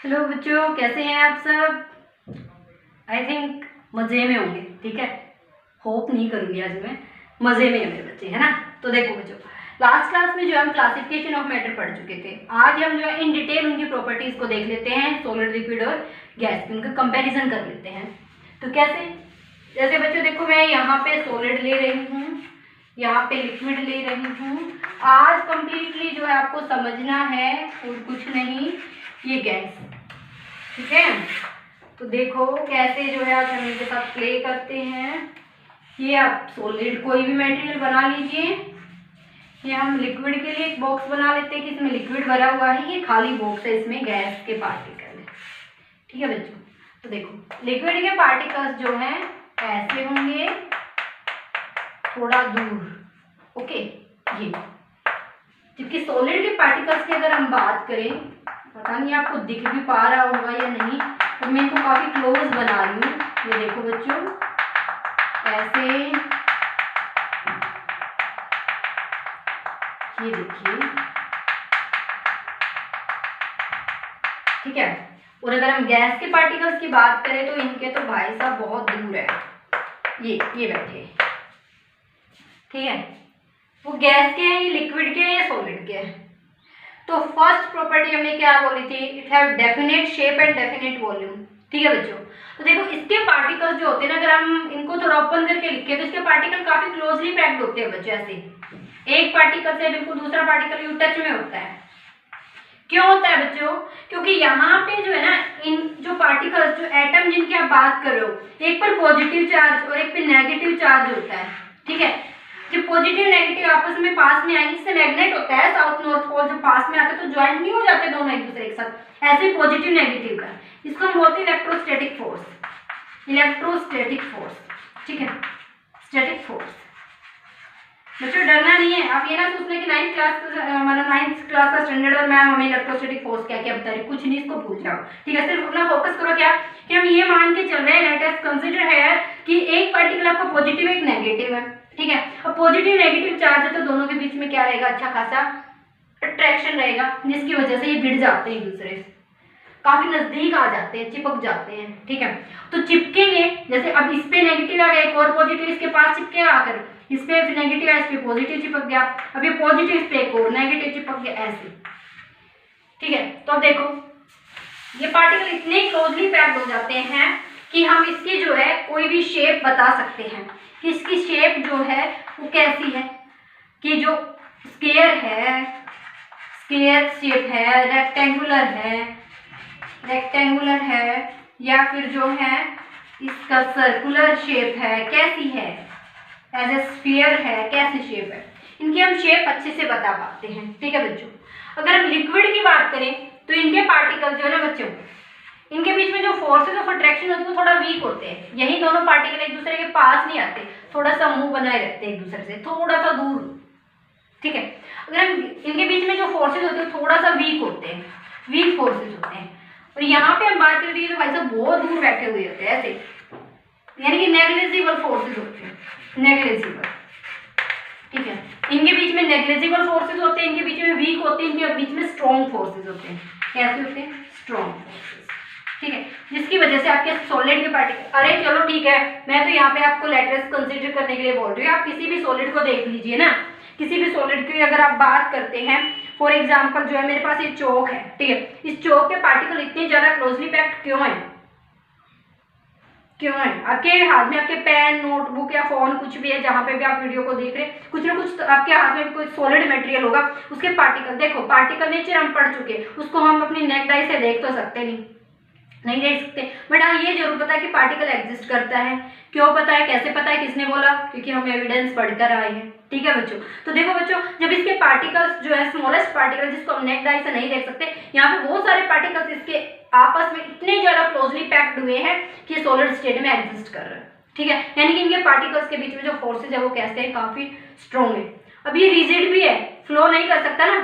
Hello बच्चों, कैसे हैं आप सब। आई थिंक मज़े में होंगे। ठीक है, होप नहीं करूँगी आज मैं, मज़े में है मेरे बच्चे, है ना। तो देखो बच्चों, लास्ट क्लास में जो हम क्लासिफिकेशन ऑफ मैटर पढ़ चुके थे, आज हम जो है इन डिटेल उनकी प्रॉपर्टीज़ को देख लेते हैं, सॉलिड, लिक्विड और गैस की, उनका कंपैरिजन कर लेते हैं। तो कैसे, जैसे बच्चों देखो, मैं यहाँ पे सॉलिड ले रही हूँ, यहाँ पे लिक्विड ले रही हूँ। आज कंप्लीटली जो है आपको समझना है और कुछ नहीं, ये गैस। ठीक है, तो देखो कैसे जो है आज हम इनके साथ प्ले करते हैं। ये आप सॉलिड कोई भी मटेरियल बना लीजिए। ये हम लिक्विड के लिए एक बॉक्स बना लेते हैं कि इसमें लिक्विड भरा हुआ है, ये खाली बॉक्स है, इसमें गैस के पार्टिकल है। ठीक है बच्चों, तो देखो लिक्विड के पार्टिकल्स जो हैं ऐसे होंगे, थोड़ा दूर। ओके, ये जबकि सॉलिड के पार्टिकल्स की अगर हम बात करें, पता नहीं आपको दिख भी पा रहा होगा या नहीं, तो मैं इनको काफी क्लोज बना रही हूँ। ये देखो बच्चों, ऐसे, ये देखिए। ठीक है, और अगर हम गैस के पार्टिकल्स की बात करें तो इनके तो भाई साहब बहुत दूर है, ये बैठे। ठीक है, वो गैस के हैं, ये लिक्विड के हैं, ये सॉलिड के हैं। तो फर्स्ट प्रॉपर्टी हमने क्या बोली थी, it have definite shape and definite volume. ठीक है बच्चों, तो देखो इसके पार्टिकल्स जो होते हैं ना, अगर हम इनको थोड़ा ओपन करके लिखे तो इसके पार्टिकल काफी क्लोजली पैक्ड होते हैं बच्चों। ऐसे एक पार्टिकल से बिल्कुल दूसरा पार्टिकल यू टच में होता है। क्यों होता है बच्चों, क्योंकि यहाँ पे जो है ना, इन जो पार्टिकल्स, जो एटम जिनकी आप बात कर रहे हो, एक पर पॉजिटिव चार्ज और एक पर नेगेटिव चार्ज होता है। ठीक है, जब पॉजिटिव नेगेटिव आपस में पास में आएंगे, इससे मैग्नेट होता है, साउथ नॉर्थ पोल जब पास में आते हैं तो ज्वाइंट नहीं हो जाते दोनों एक दूसरे के साथ, ऐसे पॉजिटिव नेगेटिव का, इसको हम बोलते हैं इलेक्ट्रोस्टैटिक फोर्स। इलेक्ट्रोस्टैटिक फोर्स, ठीक है, स्टैटिक फोर्स। बच्चों डरना नहीं है, आप ये ना सोचना कि 9th क्लास का स्टैंडर्ड और मैम हमें इलेक्ट्रोस्टैटिक फोर्स क्या क्या बता रही, कुछ नहीं, इसको भूल जाओ। ठीक है, सिर्फ अपना फोकस करो क्या, कि हम ये मान के चल रहे हैं, लेट अस कंसीडर है कि एक पार्टिकल आपका पॉजिटिव एक नेगेटिव है। ठीक है, अब पॉजिटिव नेगेटिव चार्ज है तो दोनों के बीच में क्या रहेगा, अच्छा खासा अट्रैक्शन रहेगा, जिसकी वजह से ये भिड़ जाते हैं एक दूसरे से, काफी नजदीक आ जाते हैं, चिपक जाते हैं। ठीक है, तो चिपकेंगे, जैसे अब इस पे नेगेटिव आ गया, एक और पॉजिटिव इसके पास चिपकेगा आकर, इस पे नेगेटिव है, इस पे पॉजिटिव चिपक गया, अब ये पॉजिटिव इस पे एक और नेगेटिव चिपक गया, ऐसे। ठीक है, तो अब देखो ये पार्टिकल इतने क्लोजली पैक्ड हो जाते हैं कि हम इसकी जो है कोई भी शेप बता सकते हैं कि इसकी शेप जो है वो कैसी है, कि जो स्क्वायर है, स्क्वायर शेप है, रेक्टेंगुलर है, या फिर जो है इसका सर्कुलर शेप है, कैसी है, एज ए स्फीयर है, कैसी शेप है, इनकी हम शेप अच्छे से बता पाते हैं। ठीक है बच्चों, अगर हम लिक्विड की बात करें तो इनके पार्टिकल जो है ना बच्चों, इनके बीच में जो फोर्सेस ऑफ अट्रैक्शन होते हैं वो थोड़ा वीक होते हैं, यही दोनों पार्टिकल एक दूसरे के पास नहीं आते, थोड़ा सा मुंह बनाए रहते हैं एक दूसरे से, थोड़ा सा दूर। ठीक है, अगर हम इनके बीच में जो फोर्सेस होते हैं थोड़ा सा वीक होते हैं, वीक फोर्सेस होते हैं। और यहाँ पे हम बात करते हैं तो भाई साहब बहुत दूर बैठे हुए होते हैं ऐसे, यानी कि नेग्लिजिबल फोर्सेस होते हैं, नेग्लिजिबल। ठीक है, इनके बीच में नेग्लिजिबल फोर्सेस होते हैं, इनके बीच में वीक होते हैं, इनके बीच में स्ट्रॉन्ग फोर्सेस होते हैं, कैसे होते हैं, स्ट्रॉन्ग फोर्सेस। ठीक है, जिसकी वजह से आपके सॉलिड के पार्टिकल, अरे चलो ठीक है, मैं तो यहाँ पे आपको लेटर्स कंसीडर करने के लिए बोल रही हूँ, आप किसी भी सॉलिड को देख लीजिए ना, किसी भी सॉलिड की अगर आप बात करते हैं, फॉर एग्जाम्पल जो है मेरे पास ये चौक है। ठीक है, इस चौक के पार्टिकल इतने ज्यादा क्लोजली पैक्ड क्यों है, क्यों है, आपके हाथ में आपके पेन, नोटबुक या फोन कुछ भी है, जहां पे भी आप वीडियो को देख रहे हैं, कुछ ना कुछ तो आपके हाथ में कोई सॉलिड मटेरियल होगा, उसके पार्टिकल देखो, पार्टिकल नेचर हम पढ़ चुके हैं, उसको हम अपनी नेक्ड आई से देख तो सकते नहीं देख सकते, बट हाँ ये जरूर पता है कि पार्टिकल एग्जिस्ट करता है। क्यों पता है, कैसे पता है, किसने बोला, क्योंकि हम एविडेंस पढ़कर आए हैं। ठीक है बच्चों, तो देखो बच्चों, जब इसके पार्टिकल्स जो है स्मॉलेस्ट पार्टिकल जिसको हम नेक्ड आई से नहीं देख सकते, यहाँ पे बहुत सारे पार्टिकल्स इसके आपस में इतने ज्यादा क्लोजली पैक्ड हुए हैं कि सॉलिड स्टेट में एग्जिस्ट कर रहे हैं। ठीक है, यानी कि इनके पार्टिकल्स के बीच में जो फोर्सेज है वो कैसे है, काफी स्ट्रॉन्ग है। अब ये रिजिड भी है, फ्लो नहीं कर सकता ना,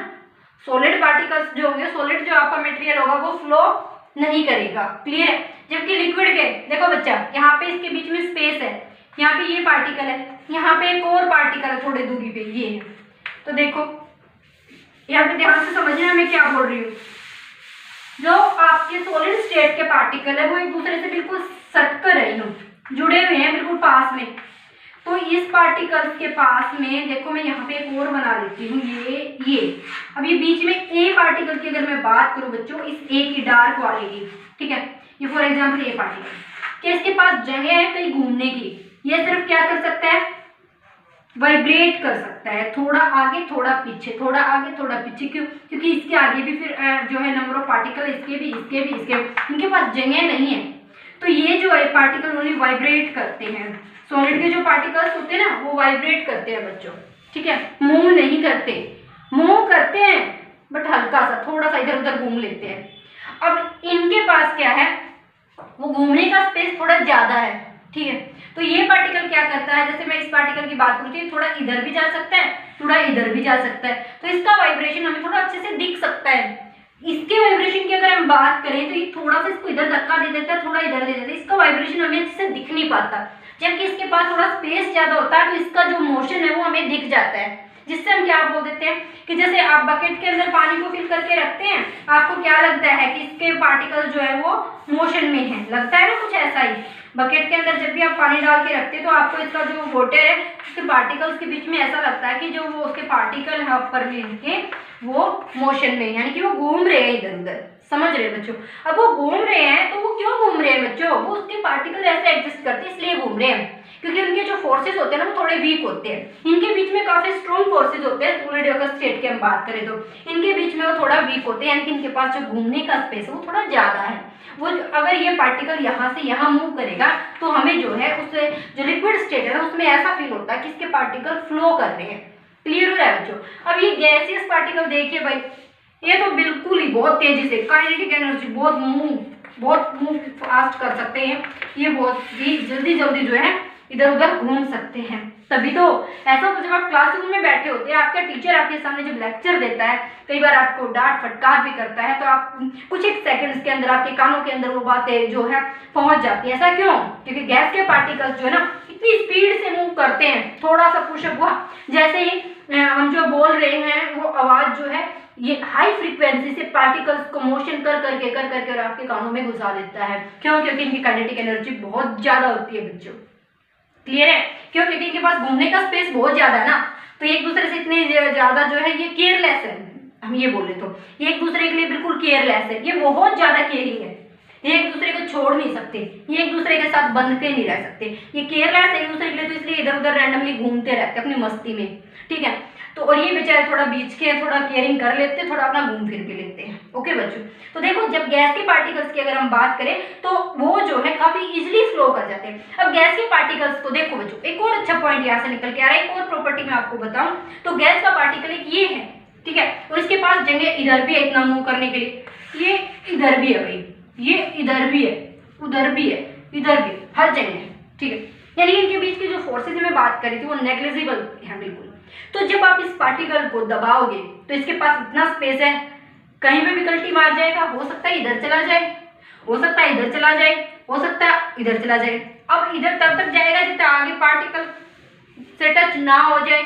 सॉलिड पार्टिकल्स जो होंगे, सॉलिड जो आपका मटेरियल होगा वो फ्लो नहीं करेगा, क्लियर है। जबकि लिक्विड के देखो बच्चा, यहाँ पे इसके बीच में स्पेस है, यहाँ पे ये पार्टिकल है, यहाँ पे एक और पार्टिकल है थोड़ी दूरी पे, ये है। तो देखो यहाँ पे ध्यान से समझना मैं क्या बोल रही हूँ, जो आपके सॉलिड स्टेट के पार्टिकल है वो एक दूसरे से बिल्कुल सट कर रहे हैं, जुड़े हुए हैं बिल्कुल पास में। तो इस पार्टिकल्स के पास में देखो, मैं यहाँ पे एक और बना लेती हूँ, ये अब ये बीच में ए पार्टिकल की अगर मैं बात करूँ बच्चों, इस ए की डार्क वाले की, ठीक है, ये फॉर एग्जाम्पल ए पार्टिकल कि इसके पास जगह है कहीं घूमने की, ये सिर्फ क्या कर सकता है, वाइब्रेट कर सकता है, थोड़ा आगे थोड़ा पीछे, थोड़ा आगे थोड़ा पीछे। क्यों? क्योंकि इसके आगे भी फिर जो है नंबर ऑफ पार्टिकल, इसके भी इनके पास जगह नहीं है, तो ये जो है पार्टिकल ओनली वाइब्रेट करते हैं। सॉलिड के जो पार्टिकल्स होते हैं ना वो वाइब्रेट करते हैं बच्चों, ठीक है, मूव नहीं करते, मूव करते हैं बट हल्का सा, थोड़ा सा इधर उधर घूम लेते हैं। अब इनके पास क्या है, वो घूमने का स्पेस थोड़ा ज्यादा है, ठीक है। तो ये पार्टिकल क्या करता है, जैसे मैं इस पार्टिकल की बात करूँ तो थोड़ा इधर भी जा सकता है, थोड़ा इधर भी जा सकता है, तो इसका वाइब्रेशन हमें थोड़ा अच्छे से दिख सकता है। इसके वाइब्रेशन की अगर हम बात करें तो ये थोड़ा सा इसको इधर धक्का दे देता है, थोड़ा इधर दे देता है, इसका वाइब्रेशन हमें अच्छे से दिख नहीं पाता। जबकि इसके पास थोड़ा स्पेस ज्यादा होता है तो इसका जो मोशन है वो हमें दिख जाता है, जिससे हम क्या बोल देते हैं कि जैसे आप बकेट के अंदर पानी को फिल करके रखते हैं, आपको क्या लगता है कि इसके पार्टिकल जो है वो मोशन में है, लगता है ना कुछ ऐसा ही। बकेट के अंदर जब भी आप पानी डाल के रखते हैं तो आपको इसका जो वाटर है उसके पार्टिकल्स के बीच में ऐसा लगता है कि जो वो उसके पार्टिकल है ऊपर मिलके वो मोशन में, यानी कि वो घूम रहे हैं इधर उधर, समझ रहे हैं बच्चों। अब वो घूम रहे हैं तो वो क्यों घूम रहे हैं बच्चों, वो उसके पार्टिकल ऐसे एग्जिस्ट करते हैं इसलिए घूम रहे हैं, क्योंकि उनके जो फोर्सेस होते हैं ना वो थोड़े वीक होते हैं। इनके बीच में काफी स्ट्रॉन्ग फोर्सेस होते हैं, सॉलिड अगर स्टेट की हम बात करें तो इनके बीच में वो थोड़ा वीक होते हैं, यानी कि इनके पास जो घूमने का स्पेस है वो थोड़ा ज्यादा है। वो अगर ये पार्टिकल यहाँ से यहाँ मूव करेगा तो हमें जो है उससे जो लिक्विड स्टेट है ना उसमें ऐसा फील होता है कि इसके पार्टिकल फ्लो कर रहे हैं। क्लियर हो रहा है बच्चों। अब ये गैसियस पार्टिकल देखिए भाई, ये तो बिल्कुल ही बहुत तेजी से काइनेटिक एनर्जी बहुत मूव फास्ट कर सकते हैं, ये बहुत ही जल्दी जो है इधर उधर घूम सकते हैं। तभी तो ऐसा जब आप क्लासरूम में बैठे होते हैं, आपका टीचर आपके सामने जब लेक्चर देता है, कई बार आपको डांट फटकार भी करता है, तो आप कुछ एक सेकंड्स के अंदर आपके कानों के अंदर वो बातें जो है पहुंच जाती है। ऐसा क्यों? क्योंकि गैस के पार्टिकल्स जो है ना इतनी स्पीड से मूव करते हैं, थोड़ा सा पुशअप हुआ जैसे ही हम जो बोल रहे हैं वो आवाज जो है ये हाई फ्रीक्वेंसी से पार्टिकल्स को मोशन कर करके आपके कानों में घुसा देता है। क्यों? क्योंकि इनकी काइनेटिक एनर्जी बहुत ज्यादा होती है बच्चों। क्लियर है? क्यों? क्योंकि इनके पास घूमने का स्पेस बहुत ज्यादा है ना, तो एक दूसरे से इतने ज्यादा जो है ये केयरलेस है, हम ये बोले तो ये एक दूसरे के लिए बिल्कुल केयरलेस है, ये बहुत ज्यादा केयरिंग है, ये एक दूसरे को छोड़ नहीं सकते, ये एक दूसरे के साथ बंध के नहीं रह सकते, ये केयरलेस है एक दूसरे के लिए, तो इसलिए इधर उधर रैंडमली घूमते रहते अपनी मस्ती में, ठीक है। तो और ये बेचारे थोड़ा बीच के थोड़ा केयरिंग कर लेते हैं, थोड़ा अपना घूम फिर के लेते हैं। ओके बच्चों, तो देखो जब गैस के पार्टिकल्स की अगर हम बात करें तो वो जो है काफी इजीली फ्लो कर जाते हैं। अब गैस के पार्टिकल्स को देखो बच्चों, एक और अच्छा पॉइंट यहाँ से निकल के आ रहा है, एक और प्रॉपर्टी मैं आपको बताऊं तो गैस का पार्टिकल एक ये है, ठीक है, और इसके पास जगह इधर भी है इतना मूव करने के लिए, ये इधर भी है भाई, ये इधर भी है, उधर भी है, इधर भी, हर जगह है, ठीक है। यानी इनके बीच की जो फोर्सेज में बात करी थी वो नेग्लिजिबल है बिल्कुल। तो जब आप इस पार्टिकल को दबाओगे तो इसके पास इतना स्पेस है, कहीं पे भी कल्टी मार जाएगा, हो सकता है इधर चला जाए, हो सकता है इधर चला जाए, हो सकता है इधर चला जाए। अब इधर तब तक जाएगा जब तक आगे पार्टिकल से टच ना हो जाए।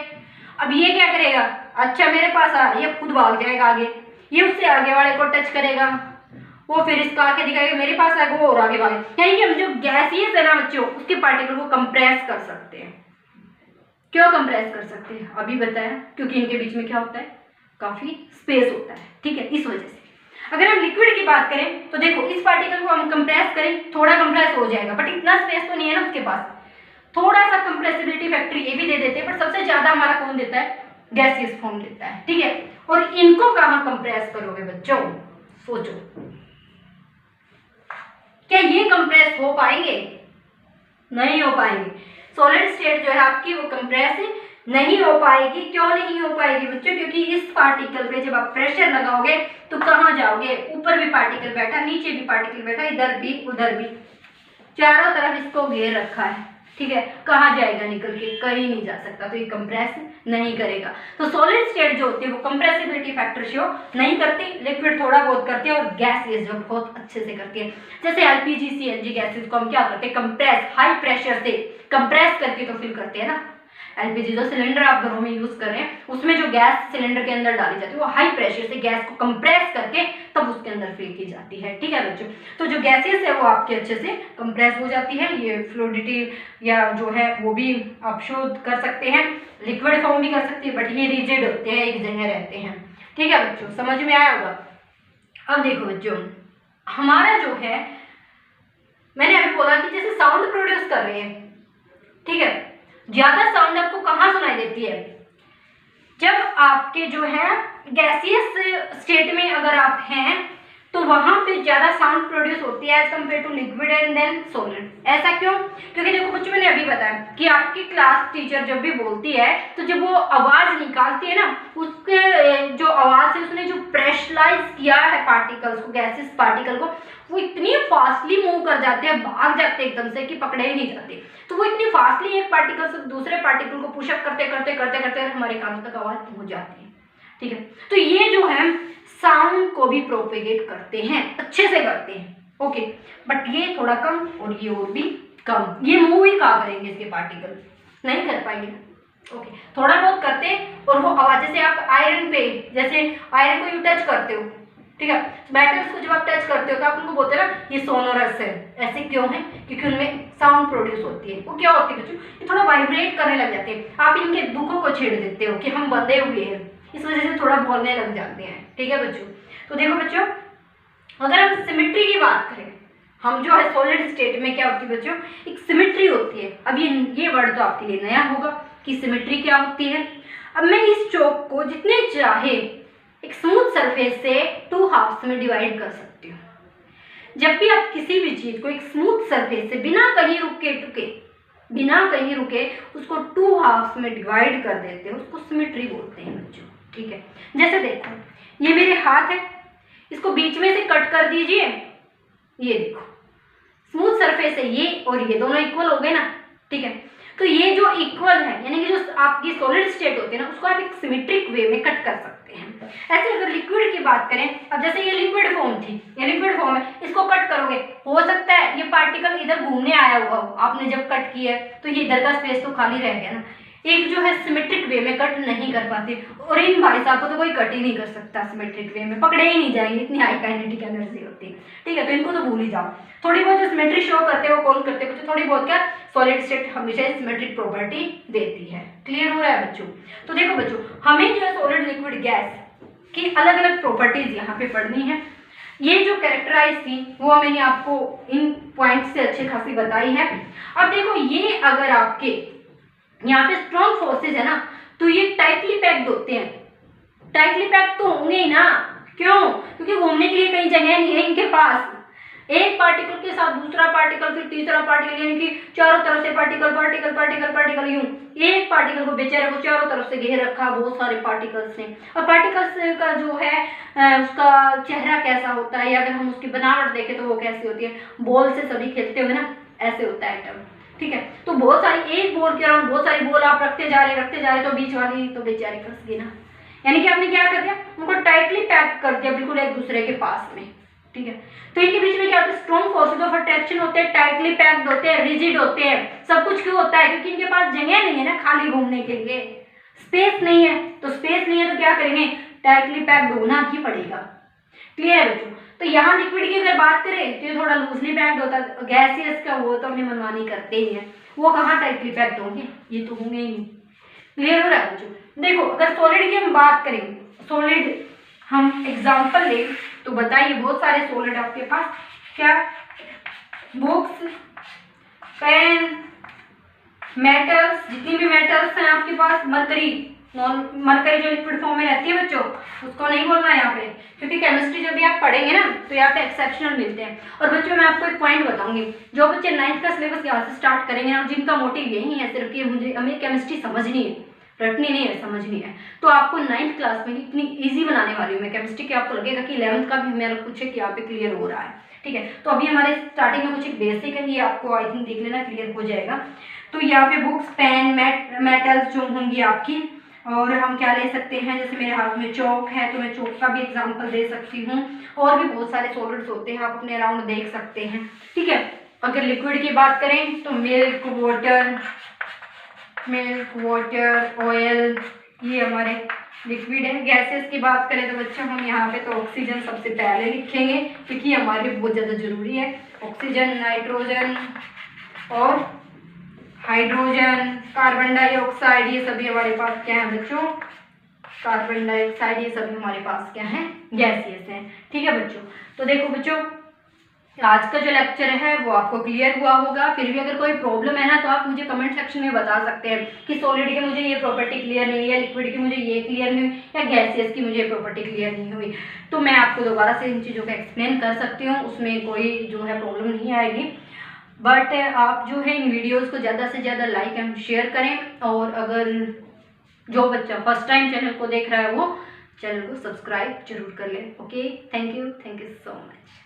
अब ये क्या करेगा, अच्छा मेरे पास आ, ये खुद भाग जाएगा आगे, ये उससे आगे वाले को टच करेगा, वो फिर इसका आके दिखाएगा मेरे पास आएगा, वो और आगे भागे। यानी कि हम जो गैसियस है ना बच्चों उसके पार्टिकल को कंप्रेस कर सकते हैं। क्यों कंप्रेस कर सकते हैं अभी बताया, क्योंकि इनके बीच में क्या होता है, काफी स्पेस होता है, ठीक है, इस वजह से। अगर हम लिक्विड की बात करें तो देखो इस पार्टिकल को हम कंप्रेस करें, थोड़ा कंप्रेस हो जाएगा, बट इतना स्पेस तो नहीं है ना उसके पास, थोड़ा सा कंप्रेसिबिलिटी फैक्टर ये भी दे देते हैं, बट सबसे ज्यादा हमारा कौन देता है, गैसियस फॉर्म देता है, ठीक है। और इनको कहाँ कंप्रेस करोगे बच्चों, सोचो, क्या ये कंप्रेस हो पाएंगे, नहीं हो पाएंगे। सॉलिड स्टेट जो है आपकी वो कंप्रेस नहीं हो पाएगी। क्यों नहीं हो पाएगी बच्चों, क्योंकि इस पार्टिकल पे जब आप प्रेशर लगाओगे तो कहाँ जाओगे, ऊपर भी पार्टिकल बैठा, नीचे भी पार्टिकल बैठा, इधर भी उधर भी, चारों तरफ इसको घेर रखा है, ठीक है, कहाँ जाएगा निकल के, कहीं नहीं जा सकता, तो ये कंप्रेस नहीं करेगा। तो सॉलिड स्टेट जो होती है वो कंप्रेसिबिलिटी फैक्टर शो नहीं करती, लिक्विड थोड़ा बहुत करती है, और गैसेस जो बहुत अच्छे से करती है। जैसे एलपीजी सीएनजी गैसेस को हम क्या करते हैं, कंप्रेस, हाई प्रेशर से कंप्रेस करके तो फिल करते हैं ना। एलपीजी जो सिलेंडर आप घरों में यूज कर रहे हैं उसमें जो गैस सिलेंडर के अंदर डाली जाती है वो हाई प्रेशर से गैस को कंप्रेस करके तब उसके अंदर फिल की जाती है। ठीक है बच्चों, तो जो गैसेस है वो आपके अच्छे से कंप्रेस हो जाती है। ये फ्लूइडिटी या जो है वो भी आप शोध कर सकते हैं, लिक्विड फॉर्म भी कर सकते हैं, बट ये रिजिड होते हैं, एक जगह रहते हैं। ठीक है बच्चों, समझ में आया होगा। अब देखो बच्चों, हमारा जो है मैंने अभी बोला कि जैसे साउंड प्रोड्यूस कर रहे हैं, ठीक है, ज्यादा साउंड आपको कहाँ सुनाई देती है? जब आपके जो है गैसियस स्टेट में अगर आप हैं तो वहां पे ज्यादा साउंड प्रोड्यूस होती है as compare to liquid and then solid. ऐसा क्यों? क्योंकि देखो बच्चों, मैंने अभी बताया कि आपकी क्लास टीचर जब भी बोलती है तो जब वो आवाज निकालती है ना, उसके जो आवाज है उसने जो प्रेशराइज किया है पार्टिकल्स को, गैसेस पार्टिकल को, वो इतनी फास्टली मूव कर जाते हैं, भाग जाते हैं एकदम से कि पकड़े ही नहीं जाते। तो वो इतनी फास्टली एक पार्टिकल से दूसरे पार्टिकल को पुशअप करते करते करते करते हमारे कानों तक आवाज पहुंच जाती है। ठीक है, तो ये जो है साउंड को भी प्रोपेगेट करते हैं, अच्छे से करते हैं। ओके, बट ये थोड़ा कम और ये और भी कम। ये मूव ही कहाँ करेंगे, इसके पार्टिकल नहीं कर पाएंगे। ओके, थोड़ा बहुत करते हैं। और वो आवाज जैसे आप आयरन पे, जैसे आयरन को यू टच करते हो, ठीक है, मेटल्स को जब आप टच करते हो तो आप उनको बोलते हैं ना ये सोनोरस है। ऐसे क्यों है? क्योंकि उनमें साउंड प्रोड्यूस होती है। वो क्या होती है बच्चों? ये थोड़ा वाइब्रेट करने लग जाते हैं। आप इनके दुखों को छेड़ देते हो कि हम बंधे हुए हैं, इस वजह से थोड़ा बोलने लग जाते हैं। ठीक है बच्चों, तो देखो बच्चों, अगर हम सिमेट्री की बात करें, हम जो है सॉलिड स्टेट में क्या होती है बच्चों, एक सिमेट्री होती है। अब ये वर्ड तो आपके लिए नया होगा कि सिमेट्री क्या होती है। अब मैं इस चौक को जितने चाहे एक स्मूथ सरफेस से 2 हाफ्स में डिवाइड कर सकती हूँ। जब भी आप किसी भी चीज को एक स्मूथ सरफेस से बिना कहीं रुके उसको 2 हाफ्स में डिवाइड कर देते हैं, उसको सिमेट्री बोलते हैं बच्चों। ठीक है, जैसे देखो ये मेरे हाथ है, इसको बीच में से कट कर दीजिए, ये देखो स्मूथ सरफेस है ये, और ये दोनों इक्वल हो गए ना। ठीक है, तो ये जो इक्वल है यानी कि जो आपकी सॉलिड स्टेट होती है ना, उसको आप एक सिमेट्रिक वे में कट कर सकते हैं। ऐसे अगर लिक्विड की बात करें, अब जैसे ये लिक्विड फॉर्म थी, ये लिक्विड फॉर्म है, इसको कट करोगे, हो सकता है ये पार्टिकल इधर घूमने आया हुआ हो, आपने जब कट किया तो ये इधर का स्पेस तो खाली रह गया ना। एक जो है सिमेट्रिक वे में कट नहीं कर पाते, और इन भाई साहब को तो कोई कट ही नहीं कर सकता सिमेट्रिक वे में, पकड़े ही नहीं जाएंगे, इतनी हाई काइनेटिक एनर्जी होती है। ठीक है, तो इनको तो भूल ही जाओ। थोड़ी बहुत जो सिमेट्री शो करते हैं वो कौन करते हैं बच्चों? थोड़ी बहुत क्या, सॉलिड स्टेट हमेशा सिमेट्रिक प्रॉपर्टी देती है। क्लियर हो रहा है बच्चों? तो देखो बच्चों, हमें जो है सॉलिड लिक्विड गैस की अलग अलग प्रॉपर्टीज यहाँ पे पढ़नी है। ये जो कैरेक्टराइज थी वो मैंने आपको इन पॉइंट्स से अच्छे खासी बताई है। अब देखो, ये अगर आपके यहाँ पे स्ट्रॉन्ग फोर्सेज है ना, तो ये टाइटली पैक्ड होते हैं। टाइटली पैक्ड तो होंगे ही ना, क्यों? क्योंकि घूमने के लिए कहीं जगह नहीं है इनके पास। एक पार्टिकल के साथ दूसरा पार्टिकल, फिर तीसरा पार्टिकल, यानी कि चारों तरफ से पार्टिकल पार्टिकल पार्टिकल पार्टिकल, यूं एक पार्टिकल को बेचारे को चारों तरफ से घेर रखा बहुत सारे पार्टिकल्स ने। और पार्टिकल्स का जो है उसका चेहरा कैसा होता है, या अगर हम उसकी बनावट देखें तो वो कैसी होती है, बॉल से सभी खेलते हुए ना, ऐसे होता है एटम। ठीक है, तो बहुत सारी, एक बॉल के अराउंड बहुत सारी बॉल आप रखते जा रहे तो बीच वाली तो बेचारी फंस गई ना। यानी कि आपने क्या कर दिया, उनको टाइटली पैक कर दिया बिल्कुल एक दूसरे के पास में। ठीक है, तो इनके बीच में क्या होता है, स्ट्रॉन्ग फोर्सेस ऑफ अट्रैक्शन होते हैं, टाइटली पैक्ड होते हैं, रिजिड होते हैं। सब कुछ क्यों होता है? क्योंकि इनके पास जगह नहीं है ना खाली घूमने के लिए, स्पेस नहीं है। तो स्पेस नहीं है तो क्या करेंगे, टाइटली पैक्ड होना ही पड़ेगा। क्लियर है बच्चों? तो यहाँ लिक्विड की अगर बात करें तो ये थोड़ा लूजली पैक्ड होता है, गैसियस का वो तो अपनी मनमानी करते ही है, वो कहाँ टाइटली पैक्ड होंगे, ये तो होंगे ही नहीं। क्लियर हो रहा है बच्चों? देखो, अगर सॉलिड की हम बात करें, सॉलिड हम एग्जांपल ले तो बताइए, बहुत सारे सॉलिड आपके पास, क्या, बुक्स, पेन, मेटल्स, जितनी भी मेटल्स हैं आपके पास, मरकरी जो लिक्विड फॉर्म में रहती है बच्चों, उसको नहीं बोलना है यहाँ पे, क्योंकि केमिस्ट्री जब भी आप पढ़ेंगे ना तो यहाँ पे एक्सेप्शनल मिलते हैं। और बच्चों मैं आपको एक पॉइंट बताऊंगी, जो बच्चे 9th का सिलेबस यहाँ से स्टार्ट करेंगे ना, और जिनका मोटिव यही है सिर्फ कि मुझे हमें केमिस्ट्री समझनी है, रटनी नहीं है, समझनी है, तो आपको 9th क्लास में इतनी ईजी बनाने वाली हूँ मैं केमिस्ट्री की, आपको लगेगा कि 11th का भी मेरा कुछ है कि यहाँ पे क्लियर हो रहा है। ठीक है, तो अभी हमारे स्टार्टिंग में कुछ एक बेसिक है, ये आपको आई थिंक देख लेना, क्लियर हो जाएगा। तो यहाँ पे बुक्स, पेन, मेटल्स जो होंगी आपकी, और हम क्या ले सकते हैं, जैसे मेरे हाथ में चौक है तो मैं चौक का भी एग्जाम्पल दे सकती हूँ, और भी बहुत सारे सॉलिड्स होते हैं, आप अपने अराउंड देख सकते हैं। ठीक है, अगर लिक्विड की बात करें तो milk, water, milk, water, oil, ये हमारे लिक्विड है। गैसेस की बात करें तो बच्चों हम यहाँ पे तो ऑक्सीजन सबसे पहले लिखेंगे क्योंकि हमारे लिए बहुत ज़्यादा ज़रूरी है। ऑक्सीजन, नाइट्रोजन और हाइड्रोजन, कार्बन डाइऑक्साइड, ये सभी हमारे पास क्या है बच्चों, कार्बन डाइऑक्साइड, ये सभी हमारे पास क्या है, गैसियस हैं। ठीक है बच्चों, तो देखो बच्चों आज का जो लेक्चर है वो आपको क्लियर हुआ होगा। फिर भी अगर कोई प्रॉब्लम है ना तो आप मुझे कमेंट सेक्शन में बता सकते हैं कि सॉलिड की मुझे ये प्रॉपर्टी क्लियर नहीं हुई, या लिक्विड की मुझे ये क्लियर नहीं हुई, या गैसियस की मुझे ये प्रॉपर्टी क्लियर नहीं हुई, तो मैं आपको दोबारा से इन चीज़ों को एक्सप्लेन कर सकती हूँ, उसमें कोई जो है प्रॉब्लम नहीं आएगी। बट आप जो है इन वीडियोज़ को ज़्यादा से ज़्यादा लाइक एंड शेयर करें, और अगर जो बच्चा फर्स्ट टाइम चैनल को देख रहा है वो चैनल को सब्सक्राइब जरूर कर ले। Okay, thank you so much.